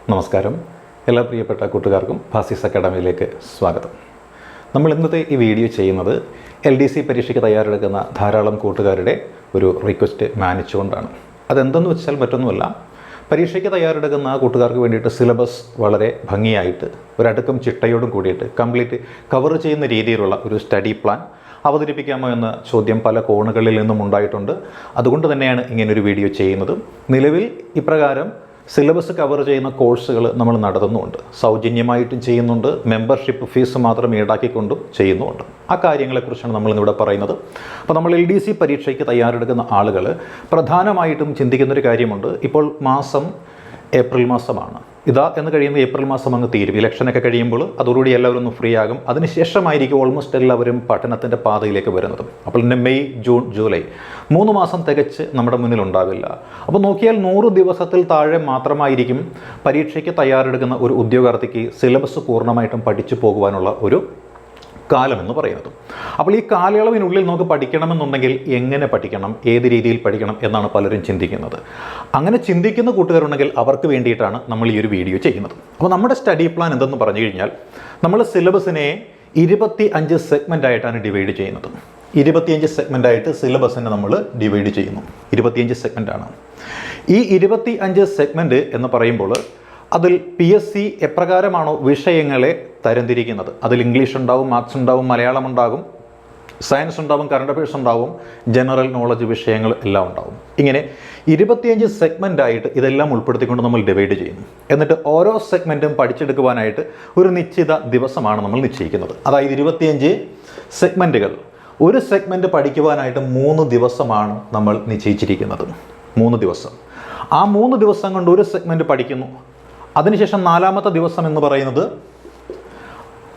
നമസ്കാരം. എല്ലാ പ്രിയപ്പെട്ട കൂട്ടുകാർക്കും ഫാസിസ് അക്കാഡമിയിലേക്ക് സ്വാഗതം. നമ്മൾ ഇന്നത്തെ ഈ വീഡിയോ ചെയ്യുന്നത് LDC പരീക്ഷയ്ക്ക് തയ്യാറെടുക്കുന്ന ധാരാളം കൂട്ടുകാരുടെ ഒരു റിക്വസ്റ്റ് മാനിച്ചുകൊണ്ടാണ്. അതെന്തെന്ന് വെച്ചാൽ മറ്റൊന്നുമല്ല, പരീക്ഷയ്ക്ക് തയ്യാറെടുക്കുന്ന കൂട്ടുകാർക്ക് വേണ്ടിയിട്ട് സിലബസ് വളരെ ഭംഗിയായിട്ട് ഒരടുക്കം ചിട്ടയോടും കൂടിയിട്ട് കംപ്ലീറ്റ് കവർ ചെയ്യുന്ന രീതിയിലുള്ള ഒരു സ്റ്റഡി പ്ലാൻ അവതരിപ്പിക്കാമോ എന്ന ചോദ്യം പല കോണുകളിൽ നിന്നും ഉണ്ടായിട്ടുണ്ട്. അതുകൊണ്ട് തന്നെയാണ് ഇങ്ങനൊരു വീഡിയോ ചെയ്യുന്നത്. നിലവിൽ ഇപ്രകാരം സിലബസ് കവർ ചെയ്യുന്ന കോഴ്സുകൾ നമ്മൾ നടത്തുന്നുമുണ്ട്, സൗജന്യമായിട്ടും ചെയ്യുന്നുണ്ട്, മെമ്പർഷിപ്പ് ഫീസ് മാത്രം ഈടാക്കിക്കൊണ്ടും ചെയ്യുന്നുമുണ്ട്. ആ കാര്യങ്ങളെക്കുറിച്ചാണ് നമ്മളിന്നിവിടെ പറയുന്നത്. അപ്പോൾ നമ്മൾ LDC പരീക്ഷയ്ക്ക് തയ്യാറെടുക്കുന്ന ആളുകൾ പ്രധാനമായിട്ടും ചിന്തിക്കുന്നൊരു കാര്യമുണ്ട്. ഇപ്പോൾ മാസം ഏപ്രിൽ മാസമാണ്. ഇതാ എന്ന് കഴിയുന്ന ഏപ്രിൽ മാസം അങ്ങ് തീരും. ഇലക്ഷനൊക്കെ കഴിയുമ്പോൾ അതോടുകൂടി എല്ലാവരും ഒന്ന് ഫ്രീ ആകും. അതിനുശേഷമായിരിക്കും ഓൾമോസ്റ്റ് എല്ലാവരും പഠനത്തിൻ്റെ പാതയിലേക്ക് വരുന്നത്. അപ്പോൾ പിന്നെ മെയ്, ജൂൺ, ജൂലൈ 3 മാസം തികച്ച് നമ്മുടെ മുന്നിൽ ഉണ്ടാവില്ല. അപ്പോൾ നോക്കിയാൽ 100 ദിവസത്തിൽ താഴെ മാത്രമായിരിക്കും പരീക്ഷയ്ക്ക് തയ്യാറെടുക്കുന്ന ഒരു ഉദ്യോഗാർത്ഥിക്ക് സിലബസ് പൂർണ്ണമായിട്ടും പഠിച്ചു പോകുവാനുള്ള ഒരു കാലമെന്ന് പറയുന്നത്. അപ്പോൾ ഈ കാലയളവിനുള്ളിൽ നമുക്ക് പഠിക്കണമെന്നുണ്ടെങ്കിൽ എങ്ങനെ പഠിക്കണം, ഏത് രീതിയിൽ പഠിക്കണം എന്നാണ് പലരും ചിന്തിക്കുന്നത്. അങ്ങനെ ചിന്തിക്കുന്ന കൂട്ടുകാരുണ്ടെങ്കിൽ അവർക്ക് വേണ്ടിയിട്ടാണ് നമ്മൾ ഈ ഒരു വീഡിയോ ചെയ്യുന്നത്. അപ്പോൾ നമ്മുടെ സ്റ്റഡി പ്ലാൻ എന്തെന്ന് പറഞ്ഞു കഴിഞ്ഞാൽ, നമ്മൾ സിലബസിനെ 25 സെഗ്മെൻ്റായിട്ടാണ് ഡിവൈഡ് ചെയ്യുന്നത്. 25 സെഗ്മെൻ്റായിട്ട് സിലബസിനെ നമ്മൾ ഡിവൈഡ് ചെയ്യുന്നു. 25 സെഗ്മെൻ്റാണ്. ഈ 25 സെഗ്മെൻറ്റ് എന്ന് പറയുമ്പോൾ അതിൽ PSC എപ്രകാരമാണോ വിഷയങ്ങളെ തരംതിരിക്കുന്നത്, അതിൽ ഇംഗ്ലീഷ് ഉണ്ടാവും, മാത്സ് ഉണ്ടാവും, മലയാളം ഉണ്ടാകും, സയൻസ് ഉണ്ടാവും, കറണ്ട് അഫയേഴ്സ് ഉണ്ടാവും, ജനറൽ നോളജ് വിഷയങ്ങൾ എല്ലാം ഉണ്ടാവും. ഇങ്ങനെ 25 സെഗ്മെൻ്റായിട്ട് ഇതെല്ലാം ഉൾപ്പെടുത്തിക്കൊണ്ട് നമ്മൾ ഡിവൈഡ് ചെയ്യുന്നു. എന്നിട്ട് ഓരോ സെഗ്മെൻറ്റും പഠിച്ചെടുക്കുവാനായിട്ട് ഒരു നിശ്ചിത ദിവസമാണ് നമ്മൾ നിശ്ചയിക്കുന്നത്. അതായത് 25 സെഗ്മെൻറ്റുകൾ, ഒരു സെഗ്മെൻറ്റ് പഠിക്കുവാനായിട്ട് 3 ദിവസമാണ് നമ്മൾ നിശ്ചയിച്ചിരിക്കുന്നത്. 3 ദിവസം. ആ 3 ദിവസം കൊണ്ട് ഒരു സെഗ്മെൻറ്റ് പഠിക്കുന്നു. അതിനുശേഷം 4-മത്തെ ദിവസം എന്ന് പറയുന്നത്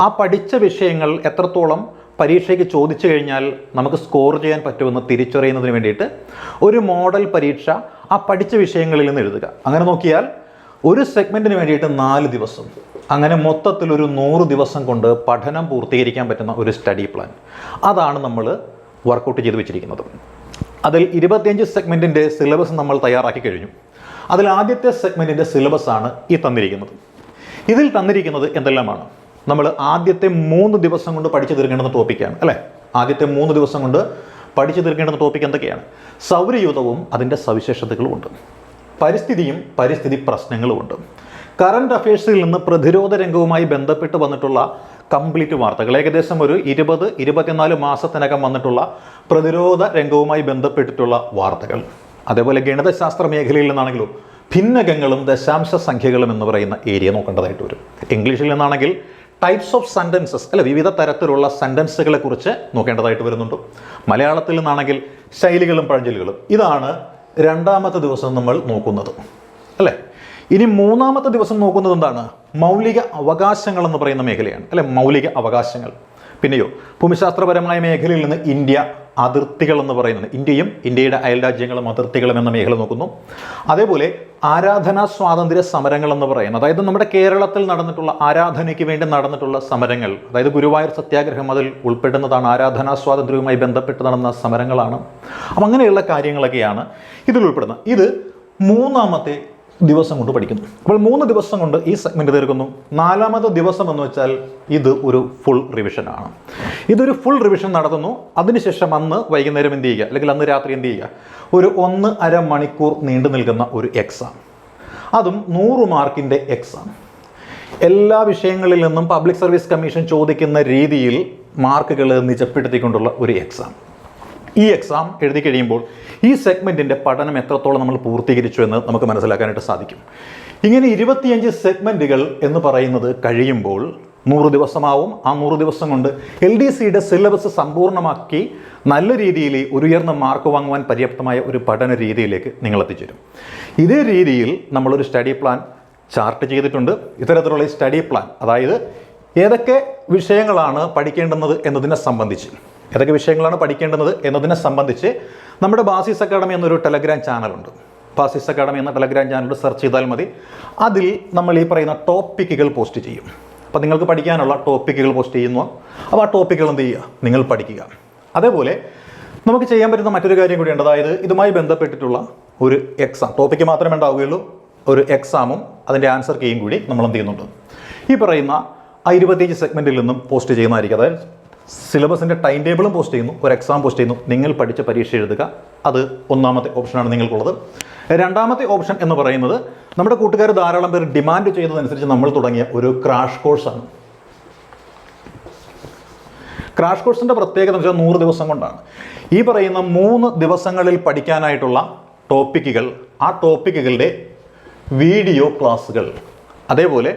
ആ പഠിച്ച വിഷയങ്ങൾ എത്രത്തോളം പരീക്ഷയ്ക്ക് ചോദിച്ചു കഴിഞ്ഞാൽ നമുക്ക് സ്കോർ ചെയ്യാൻ പറ്റുമെന്ന് തിരിച്ചറിയുന്നതിന് വേണ്ടിയിട്ട് ഒരു മോഡൽ പരീക്ഷ ആ പഠിച്ച വിഷയങ്ങളിൽ നിന്ന് എഴുതുക. അങ്ങനെ നോക്കിയാൽ ഒരു സെഗ്മെൻറ്റിന് വേണ്ടിയിട്ട് 4 ദിവസം. അങ്ങനെ മൊത്തത്തിൽ ഒരു 100 ദിവസം കൊണ്ട് പഠനം പൂർത്തീകരിക്കാൻ പറ്റുന്ന ഒരു സ്റ്റഡി പ്ലാൻ, അതാണ് നമ്മൾ വർക്കൗട്ട് ചെയ്ത് വെച്ചിരിക്കുന്നത്. അതിൽ 25 സെഗ്മെൻറ്റിൻ്റെ സിലബസ് നമ്മൾ തയ്യാറാക്കി കഴിഞ്ഞു. അതിൽ ആദ്യത്തെ സെഗ്മെൻറ്റിൻ്റെ സിലബസാണ് ഈ തന്നിരിക്കുന്നത്. ഇതിൽ തന്നിരിക്കുന്നത് എന്തെല്ലാമാണ്? നമ്മൾ ആദ്യത്തെ 3 ദിവസം കൊണ്ട് പഠിച്ചു തീർക്കേണ്ടുന്ന ടോപ്പിക്കാണ് അല്ലേ. ആദ്യത്തെ 3 ദിവസം കൊണ്ട് പഠിച്ചു തീർക്കേണ്ടുന്ന ടോപ്പിക്ക് എന്തൊക്കെയാണ്? സൗരയൂഥവും അതിൻ്റെ സവിശേഷതകളുമുണ്ട്, പരിസ്ഥിതിയും പരിസ്ഥിതി പ്രശ്നങ്ങളുമുണ്ട്, കറണ്ട് അഫയേഴ്സിൽ നിന്ന് പ്രതിരോധ രംഗവുമായി ബന്ധപ്പെട്ട് വന്നിട്ടുള്ള കംപ്ലീറ്റ് വാർത്തകൾ, ഏകദേശം ഒരു 20-24 മാസത്തിനകം വന്നിട്ടുള്ള പ്രതിരോധ രംഗവുമായി ബന്ധപ്പെട്ടിട്ടുള്ള വാർത്തകൾ, അതേപോലെ ഗണിതശാസ്ത്ര മേഖലയിൽ നിന്നാണെങ്കിലും ഭിന്നകങ്ങളും ദശാംശ സംഖ്യകളും എന്ന് പറയുന്ന ഏരിയ നോക്കേണ്ടതായിട്ട് വരും. ഇംഗ്ലീഷിൽ നിന്നാണെങ്കിൽ ടൈപ്സ് ഓഫ് സെൻറ്റൻസസ് അല്ലെ, വിവിധ തരത്തിലുള്ള സെൻറ്റൻസുകളെ കുറിച്ച് നോക്കേണ്ടതായിട്ട് വരുന്നുണ്ട്. മലയാളത്തിൽ നിന്നാണെങ്കിൽ ശൈലികളും പഴഞ്ചൊല്ലുകളും. ഇതാണ് 2-മത്തെ ദിവസം നമ്മൾ നോക്കുന്നത് അല്ലേ. ഇനി 3-മത്തെ ദിവസം നോക്കുന്നത് എന്താണ്? മൗലിക അവകാശങ്ങൾ എന്ന് പറയുന്ന മേഖലയാണ് അല്ലെ. മൗലിക അവകാശങ്ങൾ. പിന്നെയോ ഭൂമിശാസ്ത്രപരമായ മേഖലയിൽ നിന്ന് ഇന്ത്യ, അതിർത്തികൾ എന്ന് പറയുന്നത്, ഇന്ത്യയും ഇന്ത്യയുടെ അയൽരാജ്യങ്ങളും അതിർത്തികളും എന്ന മേഖല നോക്കുന്നു. അതേപോലെ ആരാധനാ സ്വാതന്ത്ര്യ സമരങ്ങൾ എന്ന് പറയുന്നത്, അതായത് നമ്മുടെ കേരളത്തിൽ നടന്നിട്ടുള്ള ആരാധനയ്ക്ക് വേണ്ടി നടന്നിട്ടുള്ള സമരങ്ങൾ, അതായത് ഗുരുവായൂർ സത്യാഗ്രഹം അതിൽ ഉൾപ്പെടുന്നതാണ്. ആരാധനാ സ്വാതന്ത്ര്യവുമായി ബന്ധപ്പെട്ട് നടന്ന സമരങ്ങളാണ്. അപ്പം അങ്ങനെയുള്ള കാര്യങ്ങളൊക്കെയാണ് ഇതിൽ ഉൾപ്പെടുന്നത്. ഇത് 3-മത്തെ ദിവസം കൊണ്ട് പഠിക്കുന്നു. അപ്പോൾ 3 ദിവസം കൊണ്ട് ഈ സെഗ്മെൻറ്റ് തീർക്കുന്നു. 4-മത്തെ ദിവസം എന്ന് വെച്ചാൽ ഇത് ഒരു ഫുൾ റിവിഷനാണ്. ഇതൊരു ഫുൾ റിവിഷൻ നടത്തുന്നു. അതിനുശേഷം അന്ന് വൈകുന്നേരം എന്ത് ചെയ്യുക, അല്ലെങ്കിൽ അന്ന് രാത്രി എന്ത് ചെയ്യുക, ഒരു 1.5 മണിക്കൂർ നീണ്ടു നിൽക്കുന്ന ഒരു എക്സാം, അതും 100 മാർക്കിൻ്റെ എക്സാം. എല്ലാ വിഷയങ്ങളിൽ നിന്നും പബ്ലിക് സർവീസ് കമ്മീഷൻ ചോദിക്കുന്ന രീതിയിൽ മാർക്കുകൾ നിജപ്പെടുത്തിക്കൊണ്ടുള്ള ഒരു എക്സാം. ഈ എക്സാം എഴുതി കഴിയുമ്പോൾ ഈ സെഗ്മെൻറ്റിൻ്റെ പഠനം എത്രത്തോളം നമ്മൾ പൂർത്തീകരിച്ചു എന്ന് നമുക്ക് മനസ്സിലാക്കാനായിട്ട് സാധിക്കും. ഇങ്ങനെ 25 സെഗ്മെൻറ്റുകൾ എന്ന് പറയുന്നത് കഴിയുമ്പോൾ 100 ദിവസമാവും. ആ 100 ദിവസം കൊണ്ട് LDCയുടെ സിലബസ് സമ്പൂർണ്ണമാക്കി നല്ല രീതിയിൽ ഒരു ഉയർന്ന മാർക്ക് വാങ്ങുവാൻ പര്യാപ്തമായ ഒരു പഠന രീതിയിലേക്ക് നിങ്ങൾ എത്തിച്ചേരും. ഇതേ രീതിയിൽ നമ്മളൊരു സ്റ്റഡി പ്ലാൻ ചാർട്ട് ചെയ്തിട്ടുണ്ട്. ഇത്തരത്തിലുള്ള ഈ സ്റ്റഡി പ്ലാൻ, അതായത് ഏതൊക്കെ വിഷയങ്ങളാണ് പഠിക്കേണ്ടുന്നത് എന്നതിനെ സംബന്ധിച്ച് നമ്മുടെ ബാസിസ് അക്കാഡമി എന്നൊരു ടെലഗ്രാം ചാനലുണ്ട്. ബാസിസ് അക്കാഡമി എന്ന ടെലഗ്രാം ചാനൽ സെർച്ച് ചെയ്താൽ മതി. അതിൽ നമ്മൾ ഈ പറയുന്ന ടോപ്പിക്കുകൾ പോസ്റ്റ് ചെയ്യും. അപ്പോൾ നിങ്ങൾക്ക് പഠിക്കാനുള്ള ടോപ്പിക്കുകൾ പോസ്റ്റ് ചെയ്യുന്നു. അപ്പോൾ ആ ടോപ്പിക്കുകൾ എന്ത് ചെയ്യുക, നിങ്ങൾ പഠിക്കുക. അതേപോലെ നമുക്ക് ചെയ്യാൻ പറ്റുന്ന മറ്റൊരു കാര്യം കൂടിയുണ്ട്. അതായത് ഇതുമായി ബന്ധപ്പെട്ടിട്ടുള്ള ഒരു എക്സാം ടോപ്പിക്ക് മാത്രമേ ഉണ്ടാവുകയുള്ളൂ. ഒരു എക്സാമും അതിൻ്റെ ആൻസർ കീയും കൂടി നമ്മൾ എന്ത് ചെയ്യുന്നുണ്ട്, ഈ പറയുന്ന 25 സെഗ്മെൻറ്റിൽ നിന്നും പോസ്റ്റ് ചെയ്യുന്നതായിരിക്കും. അതായത് സിലബസിൻ്റെ ടൈം ടേബിളും പോസ്റ്റ് ചെയ്യുന്നു, ഒരു എക്സാം പോസ്റ്റ് ചെയ്യുന്നു, നിങ്ങൾ പഠിച്ച പരീക്ഷ എഴുതുക. അത് ഒന്നാമത്തെ ഓപ്ഷനാണ് നിങ്ങൾക്കുള്ളത്. രണ്ടാമത്തെ ഓപ്ഷൻ എന്ന് പറയുന്നത് നമ്മുടെ കൂട്ടുകാർ ധാരാളം പേർ ഡിമാൻഡ് ചെയ്യുന്നതനുസരിച്ച് നമ്മൾ തുടങ്ങിയ ഒരു ക്രാഷ് കോഴ്സാണ്. ക്രാഷ് കോഴ്സിൻ്റെ പ്രത്യേകത എന്ന് വെച്ചാൽ 100 ദിവസം കൊണ്ടാണ്. ഈ പറയുന്ന 3 ദിവസങ്ങളിൽ പഠിക്കാനായിട്ടുള്ള ടോപ്പിക്കുകൾ, ആ ടോപ്പിക്കുകളുടെ വീഡിയോ ക്ലാസ്സുകൾ, അതേപോലെ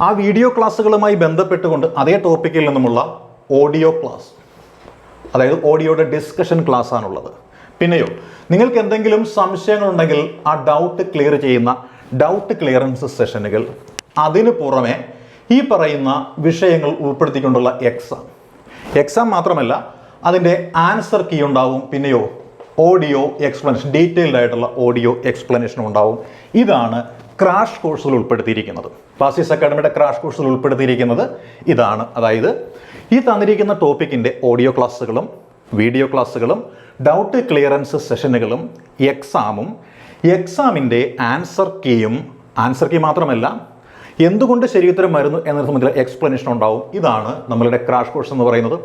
ആ വീഡിയോ ക്ലാസ്സുകളുമായി ബന്ധപ്പെട്ടുകൊണ്ട് അതേ ടോപ്പിക്കിൽ നിന്നുമുള്ള ഓഡിയോ ക്ലാസ്, അതായത് ഓഡിയോയുടെ ഡിസ്കഷൻ ക്ലാസ് ആണുള്ളത്. പിന്നെയോ നിങ്ങൾക്ക് എന്തെങ്കിലും സംശയങ്ങളുണ്ടെങ്കിൽ ആ ഡൗട്ട് ക്ലിയർ ചെയ്യുന്ന ഡൗട്ട് ക്ലിയറൻസ് സെഷനുകൾ, അതിന് പുറമെ ഈ പറയുന്ന വിഷയങ്ങൾ ഉൾപ്പെടുത്തിക്കൊണ്ടുള്ള എക്സാം മാത്രമല്ല അതിൻ്റെ ആൻസർ കീ ഉണ്ടാവും. പിന്നെയോ ഓഡിയോ എക്സ്പ്ലനേഷൻ, ഡീറ്റെയിൽഡ് ആയിട്ടുള്ള ഓഡിയോ എക്സ്പ്ലനേഷനും ഉണ്ടാവും. ഇതാണ് ക്രാഷ് കോഴ്സിൽ ഉൾപ്പെടുത്തിയിരിക്കുന്നത്. പാസീസ് അക്കാഡമിയുടെ ക്രാഷ് കോഴ്സിൽ ഉൾപ്പെടുത്തിയിരിക്കുന്നത് ഇതാണ്. അതായത് ഈ തന്നിരിക്കുന്ന ടോപ്പിക്കിൻ്റെ ഓഡിയോ ക്ലാസ്സുകളും വീഡിയോ ക്ലാസ്സുകളും ഡൗട്ട് ക്ലിയറൻസ് സെഷനുകളും എക്സാമും, എക്സാമിൻ്റെ ആൻസർ കീയും, ആൻസർ കീ മാത്രമല്ല എന്തുകൊണ്ട് ശരിയുത്തരം വരുന്നു എന്നതിനെ സംബന്ധിച്ച എക്സ്പ്ലനേഷൻ ഉണ്ടാവും. ഇതാണ് നമ്മളുടെ ക്രാഷ് കോഴ്സ് എന്ന് പറയുന്നത്.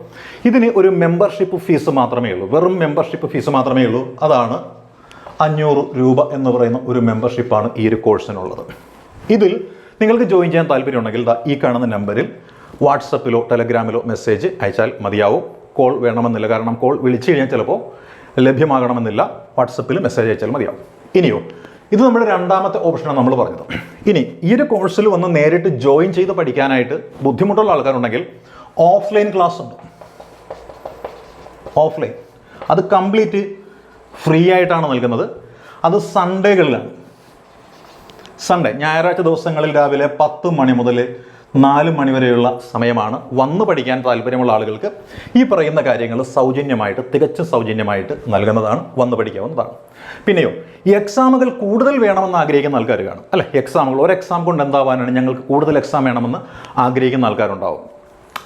ഇതിന് ഒരു മെമ്പർഷിപ്പ് ഫീസ് മാത്രമേ ഉള്ളൂ, വെറും മെമ്പർഷിപ്പ് ഫീസ് മാത്രമേ ഉള്ളൂ. അതാണ് 500 രൂപ എന്ന് പറയുന്ന ഒരു മെമ്പർഷിപ്പാണ് ഈ ഒരു കോഴ്സിനുള്ളത്. ഇതിൽ നിങ്ങൾക്ക് ജോയിൻ ചെയ്യാൻ താല്പര്യമുണ്ടെങ്കിൽ ഈ കാണുന്ന നമ്പറിൽ വാട്സപ്പിലോ ടെലഗ്രാമിലോ മെസ്സേജ് അയച്ചാൽ മതിയാവും. കോൾ വേണമെന്നില്ല, കാരണം കോൾ വിളിച്ചു കഴിഞ്ഞാൽ ചിലപ്പോൾ ലഭ്യമാകണമെന്നില്ല. വാട്സപ്പിൽ മെസ്സേജ് അയച്ചാൽ മതിയാവും. ഇനിയോ ഇത് നമ്മുടെ രണ്ടാമത്തെ ഓപ്ഷനാണ് നമ്മൾ പറഞ്ഞത്. ഇനി ഈ ഒരു കോഴ്സിൽ വന്ന് നേരിട്ട് ജോയിൻ ചെയ്ത് പഠിക്കാനായിട്ട് ബുദ്ധിമുട്ടുള്ള ആൾക്കാരുണ്ടെങ്കിൽ ഓഫ്ലൈൻ ക്ലാസ് ഉണ്ട്. ഓഫ്ലൈൻ അത് കംപ്ലീറ്റ് ഫ്രീ ആയിട്ടാണ് നൽകുന്നത്. അത് സൺഡേകളിലാണ്. സൺഡേ, ഞായറാഴ്ച ദിവസങ്ങളിൽ രാവിലെ 10 മണി മുതൽ 4 മണി വരെയുള്ള സമയമാണ്. വന്ന് പഠിക്കാൻ താല്പര്യമുള്ള ആളുകൾക്ക് ഈ പറയുന്ന കാര്യങ്ങൾ സൗജന്യമായിട്ട്, തികച്ചും സൗജന്യമായിട്ട് നൽകുന്നതാണ്. വന്ന് പഠിക്കാവുന്നതാണ്. പിന്നെയോ ഈ എക്സാമുകൾ കൂടുതൽ വേണമെന്ന് ആഗ്രഹിക്കുന്ന ആൾക്കാർ കാണും, അല്ലെ? എക്സാമുകൾ ഒരു എക്സാം കൊണ്ട് എന്താവാനാണ്, ഞങ്ങൾക്ക് കൂടുതൽ എക്സാം വേണമെന്ന് ആഗ്രഹിക്കുന്ന ആൾക്കാരുണ്ടാവും.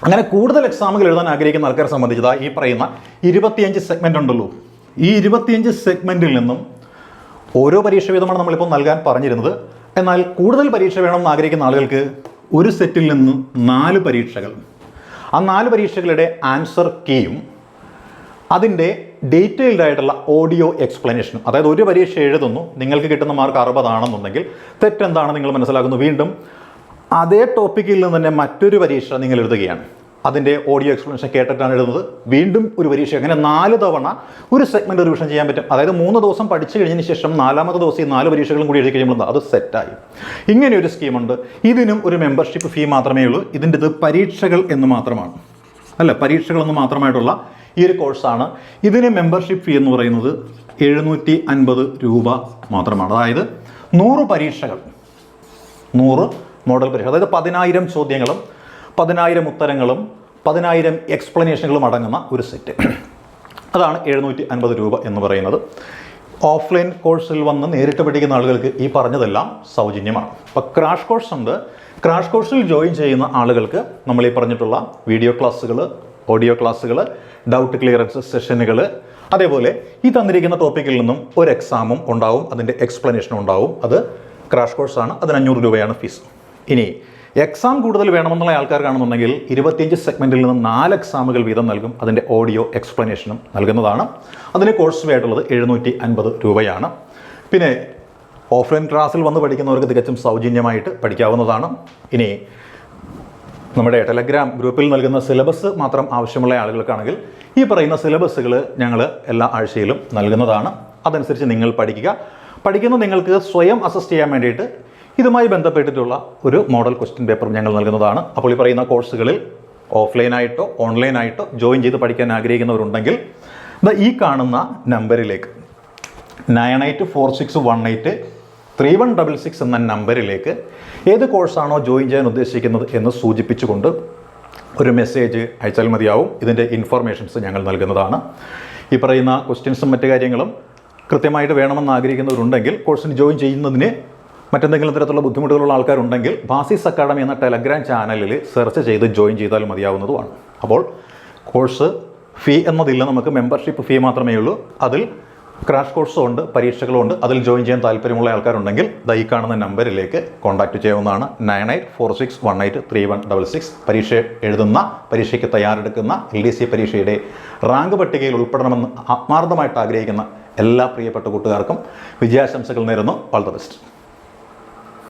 അങ്ങനെ കൂടുതൽ എക്സാമുകൾ എഴുതാൻ ആഗ്രഹിക്കുന്ന ആൾക്കാരെ സംബന്ധിച്ചത് ഈ പറയുന്ന 25 സെഗ്മെൻ്റ് ഉണ്ടല്ലോ, ഈ 25 സെഗ്മെൻറ്റിൽ നിന്നും ഓരോ പരീക്ഷ വീതമാണ് നമ്മളിപ്പോൾ നൽകാൻ പറഞ്ഞിരുന്നത്. എന്നാൽ കൂടുതൽ പരീക്ഷ വേണമെന്ന് ആഗ്രഹിക്കുന്ന ആളുകൾക്ക് ഒരു സെറ്റിൽ നിന്ന് 4 പരീക്ഷകൾ, ആ 4 പരീക്ഷകളുടെ ആൻസർ കീയും അതിൻ്റെ ഡീറ്റെയിൽഡ് ആയിട്ടുള്ള ഓഡിയോ എക്സ്പ്ലനേഷനും, അതായത് ഒരു പരീക്ഷ എഴുതുന്നു, നിങ്ങൾക്ക് കിട്ടുന്ന മാർക്ക് 60 ആണെന്നുണ്ടെങ്കിൽ തെറ്റെന്താണ് നിങ്ങൾ മനസ്സിലാക്കുന്നു. വീണ്ടും അതേ ടോപ്പിക്കിൽ നിന്ന് തന്നെ മറ്റൊരു പരീക്ഷ നിങ്ങൾ എഴുതുകയാണ്, അതിൻ്റെ ഓഡിയോ എക്സ്പ്ലനേഷൻ കേട്ടിട്ടാണ് എഴുതുന്നത്. വീണ്ടും ഒരു പരീക്ഷ, അങ്ങനെ 4 തവണ ഒരു സെഗ്മെൻറ്റ് റിവിഷൻ ചെയ്യാൻ പറ്റും. അതായത് 3 ദിവസം പഠിച്ചു കഴിഞ്ഞതിന് ശേഷം 4ാമത്തെ ദിവസം ഈ 4 പരീക്ഷകളും കൂടി എഴുതി കഴിയുമ്പോൾ അത് സെറ്റായി. ഇങ്ങനെ ഒരു സ്കീമുണ്ട്. ഇതിനും ഒരു മെമ്പർഷിപ്പ് ഫീ മാത്രമേ ഉള്ളൂ. ഇതിൻ്റെ ഇത് പരീക്ഷകൾ എന്ന് മാത്രമാണ്, അല്ല, പരീക്ഷകൾ എന്ന് മാത്രമായിട്ടുള്ള ഈ ഒരു കോഴ്സാണ്. ഇതിന് മെമ്പർഷിപ്പ് ഫീ എന്ന് പറയുന്നത് 750 രൂപ മാത്രമാണ്. അതായത് 100 പരീക്ഷകൾ, 100 മോഡൽ പരീക്ഷ, അതായത് 10,000 ചോദ്യങ്ങളും 10,000 ഉത്തരങ്ങളും 10,000 എക്സ്പ്ലനേഷനുകളും അടങ്ങുന്ന ഒരു സെറ്റ്. അതാണ് 750 രൂപ എന്ന് പറയുന്നത്. ഓഫ്ലൈൻ കോഴ്സിൽ വന്ന് നേരിട്ട് പഠിക്കുന്ന ആളുകൾക്ക് ഈ പറഞ്ഞതെല്ലാം സൗജന്യമാണ്. അപ്പോൾ ക്രാഷ് കോഴ്സ് ഉണ്ട്. ക്രാഷ് കോഴ്സിൽ ജോയിൻ ചെയ്യുന്ന ആളുകൾക്ക് നമ്മൾ ഈ പറഞ്ഞിട്ടുള്ള വീഡിയോ ക്ലാസ്സുകൾ, ഓഡിയോ ക്ലാസ്സുകൾ, ഡൗട്ട് ക്ലിയറൻസ് സെഷനുകൾ, അതേപോലെ ഈ തന്നിരിക്കുന്ന ടോപ്പിക്കിൽ നിന്നും ഒരു എക്സാമും ഉണ്ടാവും, അതിൻ്റെ എക്സ്പ്ലനേഷനും ഉണ്ടാവും. അത് ക്രാഷ് കോഴ്സാണ്. അതിന് 500 രൂപയാണ് ഫീസ്. ഇനി എക്സാം കൂടുതൽ വേണമെന്നുള്ള ആൾക്കാർ കാണുന്നുണ്ടെങ്കിൽ 25 സെഗ്മെൻറ്റിൽ നിന്ന് 4 എക്സാമുകൾ വീതം നൽകും. അതിൻ്റെ ഓഡിയോ എക്സ്പ്ലനേഷനും നൽകുന്നതാണ്. അതിന് കോഴ്സ് ഫീ ആയിട്ടുള്ളത് 750 രൂപയാണ്. പിന്നെ ഓഫ്ലൈൻ ക്ലാസ്സിൽ വന്ന് പഠിക്കുന്നവർക്ക് തികച്ചും സൗജന്യമായിട്ട് പഠിക്കാവുന്നതാണ്. ഇനി നമ്മുടെ ടെലഗ്രാം ഗ്രൂപ്പിൽ നൽകുന്ന സിലബസ് മാത്രം ആവശ്യമുള്ള ആളുകൾക്കാണെങ്കിൽ ഈ പറയുന്ന സിലബസുകൾ ഞങ്ങൾ എല്ലാ ആഴ്ചയിലും നൽകുന്നതാണ്. അതനുസരിച്ച് നിങ്ങൾ പഠിക്കുക. പഠിക്കുന്ന നിങ്ങൾക്ക് സ്വയം അസസ് ചെയ്യാൻ വേണ്ടിയിട്ട് ഇതുമായി ബന്ധപ്പെട്ടിട്ടുള്ള ഒരു മോഡൽ ക്വസ്റ്റ്യൻ പേപ്പർ ഞങ്ങൾ നൽകുന്നതാണ്. അപ്പോൾ ഈ പറയുന്ന കോഴ്സുകളിൽ ഓഫ്ലൈനായിട്ടോ ഓൺലൈനായിട്ടോ ജോയിൻ ചെയ്ത് പഠിക്കാൻ ആഗ്രഹിക്കുന്നവരുണ്ടെങ്കിൽ ഈ കാണുന്ന നമ്പറിലേക്ക് 9846183166 എന്ന നമ്പറിലേക്ക് ഏത് കോഴ്സാണോ ജോയിൻ ചെയ്യാൻ ഉദ്ദേശിക്കുന്നത് എന്ന് സൂചിപ്പിച്ചുകൊണ്ട് ഒരു മെസ്സേജ് അയച്ചാൽ മതിയാവും. ഇതിൻ്റെ ഇൻഫർമേഷൻസ് ഞങ്ങൾ നൽകുന്നതാണ്. ഈ പറയുന്ന ക്വസ്റ്റ്യൻസും മറ്റു കാര്യങ്ങളും കൃത്യമായിട്ട് വേണമെന്ന് ആഗ്രഹിക്കുന്നവരുണ്ടെങ്കിൽ കോഴ്സിന് ജോയിൻ ചെയ്യുന്നതിന് മറ്റെന്തെങ്കിലും തരത്തിലുള്ള ബുദ്ധിമുട്ടുകളുള്ള ആൾക്കാരുണ്ടെങ്കിൽ പാസീസ് അക്കാഡമി എന്ന ടെലഗ്രാം ചാനലിൽ സെർച്ച് ചെയ്ത് ജോയിൻ ചെയ്താൽ മതിയാവുന്നതുമാണ്. അപ്പോൾ കോഴ്സ് ഫീ എന്നതില്ല, നമുക്ക് മെമ്പർഷിപ്പ് ഫീ മാത്രമേ ഉള്ളൂ. അതിൽ ക്രാഷ് കോഴ്സും ഉണ്ട്, പരീക്ഷകളും ഉണ്ട്. അതിൽ ജോയിൻ ചെയ്യാൻ താല്പര്യമുള്ള ആൾക്കാരുണ്ടെങ്കിൽ ഈ കാണുന്ന നമ്പറിലേക്ക് കോൺടാക്റ്റ് ചെയ്യാവുന്നതാണ്. 9846183166. പരീക്ഷ എഴുതുന്ന, പരീക്ഷയ്ക്ക് തയ്യാറെടുക്കുന്ന, LDC പരീക്ഷയുടെ റാങ്ക് പട്ടികയിൽ ഉൾപ്പെടണമെന്ന് ആത്മാർത്ഥമായിട്ട് ആഗ്രഹിക്കുന്ന എല്ലാ പ്രിയപ്പെട്ട കൂട്ടുകാർക്കും വിജയാശംസകൾ നേരുന്നു. All the best.